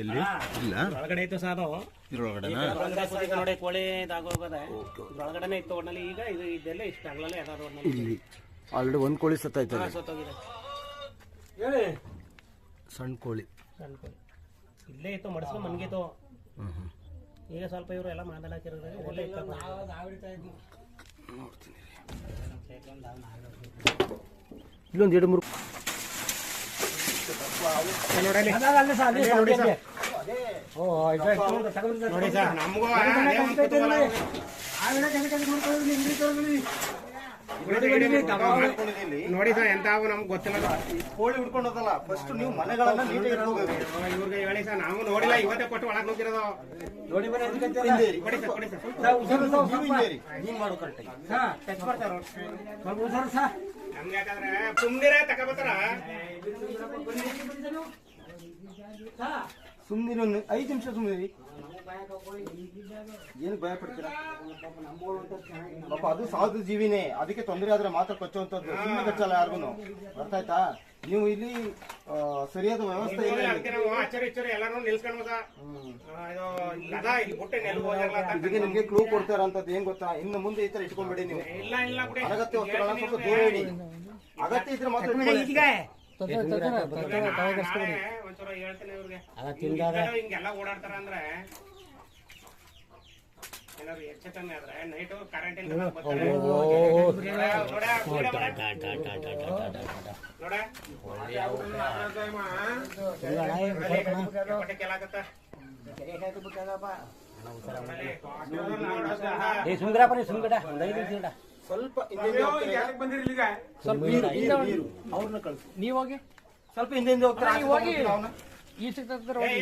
ಎಲ್ಲಿ ಇಲ್ಲ ಒಳಗಡೆ ಇತ್ತು ಸಾದು ಇದ್ರೊಳಗಡೆನಾ ನೋಡಿ ಕೋಳಿ ಇದಾಗೋಗದೆ ಒಳಗಡೆನೆ ಇತ್ತು ಒಟ್ನಲ್ಲಿ ಈಗ ಇದು ಇದೆಲ್ಲ ಇಷ್ಟ ಆಗ್ಲಲ್ಲ ಯಾವ್ದಾದ್ರು ಒಟ್ನಲ್ಲಿ ಇಲ್ಲಿ ಆಲ್ರೆಡಿ ಒಂದು ಕೋಳಿ ಸತ್ತೈತೆ ಸತ್ತೋಗಿದೆ ಹೇಳಿ ಸಣ್ಣ ಕೋಳಿ ಸಣ್ಣ ಕೋಳಿ ಇಲ್ಲೇ ಇತ್ತು ಮಡಿಸ್ಕೊಂಡು ಮನ್ಗಿತ್ತು ಈಗ ಸ್ವಲ್ಪ ಇವರು ಎಲ್ಲ ಮಾತಾಡಕ್ಕಿರೋದು ಒಳ್ಳೆ ಇತ್ತು ನೋಡ್ತೀನಿ ಇಲ್ಲೊಂದು 2-3 ನೋಡಿ ಸರ್ ನಮಗೂ ನೋಡಿ ಸರ್ ಎಂತ ನಮ್ಗೆ ಗೊತ್ತಿಲ್ಲ ಕೋಳಿ ಉಡ್ಕೊಂಡದಲ್ಲ ಫಸ್ಟ್ ನೀವು ಮನೆಗಳನ್ನ ನೀಟಾಗಿ ಇಟ್ಕೋಬೇಕು. ಇವ್ರಿಗೆ ಹೇಳಿ ಸರ್ ನಾವು ನೋಡಿಲ್ಲ ಇವತ್ತೇ ಕೊಟ್ಟು ಒಳಗೆ ನುಗ್ಗಿರೋದು ನೋಡಿ ಬನ್ನಿ ಕೊಡಿ ಸರ್ ಕೊಡಿ ಸರ್ ನೀವು ಮಾಡೋ ಕರೆಕ್ಟಾಗಿ ನಮ್ಗೆ ಯಾಕಂದ್ರೆ ಸುಮ್ಮನೆ ತಗೋಬತ್ತಾರ ಸುಮ್ಮನೆ 5 ನಿಮಿಷ ಸುಮ್ಮನೆ ಏನು ಭಯ ಪಡ್ತೀರಾ ಪಾಪ ಅದು ಸಾಧು ಜೀವಿನೇ, ಅದಕ್ಕೆ ತೊಂದರೆ ಆದ್ರೆ ಮಾತ್ರ ಕಚ್ಚುವಂತದ್ದು, ಸುಮ್ಮನೆ ಕಚ್ಚಲ್ಲ ಯಾರಿಗೂ. ಅರ್ಥ ಆಯ್ತಾ? ನೀವು ಇಲ್ಲಿ ಸರಿಯಾದ ವ್ಯವಸ್ಥೆ ಇಲ್ಲ. ಎಲ್ಲಾರು ನಿಲ್ಸ್ಕೊಂಡು ಇದಕ್ಕೆ ನಿಮ್ಗೆ ಕ್ಲೂ ಕೊಡ್ತಾರಂತದ್ದು ಏನ್ ಗೊತ್ತಾ, ಇನ್ನು ಮುಂದೆ ಈ ತರ ಇಟ್ಕೊಂಡ್ಬೇಡಿ ನೀವು. ಅನಗತ್ಯ ವಸ್ತುಗಳನ್ನ ಸ್ವಲ್ಪ ದೂರ ಇಡಿ, ಅಗತ್ಯ ಇದ್ರೆ ಮಾತ್ರ ಒಂಚೂರು ಹೇಳ್ತೀನಿ ಇವ್ರಿಗೆ ಹಿಂಗೆಲ್ಲ ಓಡಾಡ್ತಾರ ಅಂದ್ರೆ ಏನಾದ್ರು ಹೆಚ್ಚು ಕಮ್ಮಿ ಆದ್ರೆ ನೈಟು ಕರೆಂಟ್ ಇಲ್ಲ ಸ್ವಲ್ಪ ಅವ್ರನ್ನ ಕಳಿಸಿ. ನೀವು ಹೋಗಿ ಸ್ವಲ್ಪ ಹಿಂದೆ ಹೋಗ್ತಾರೆ ಈ ಸಿಗ್ತದ ಹೋಗಿ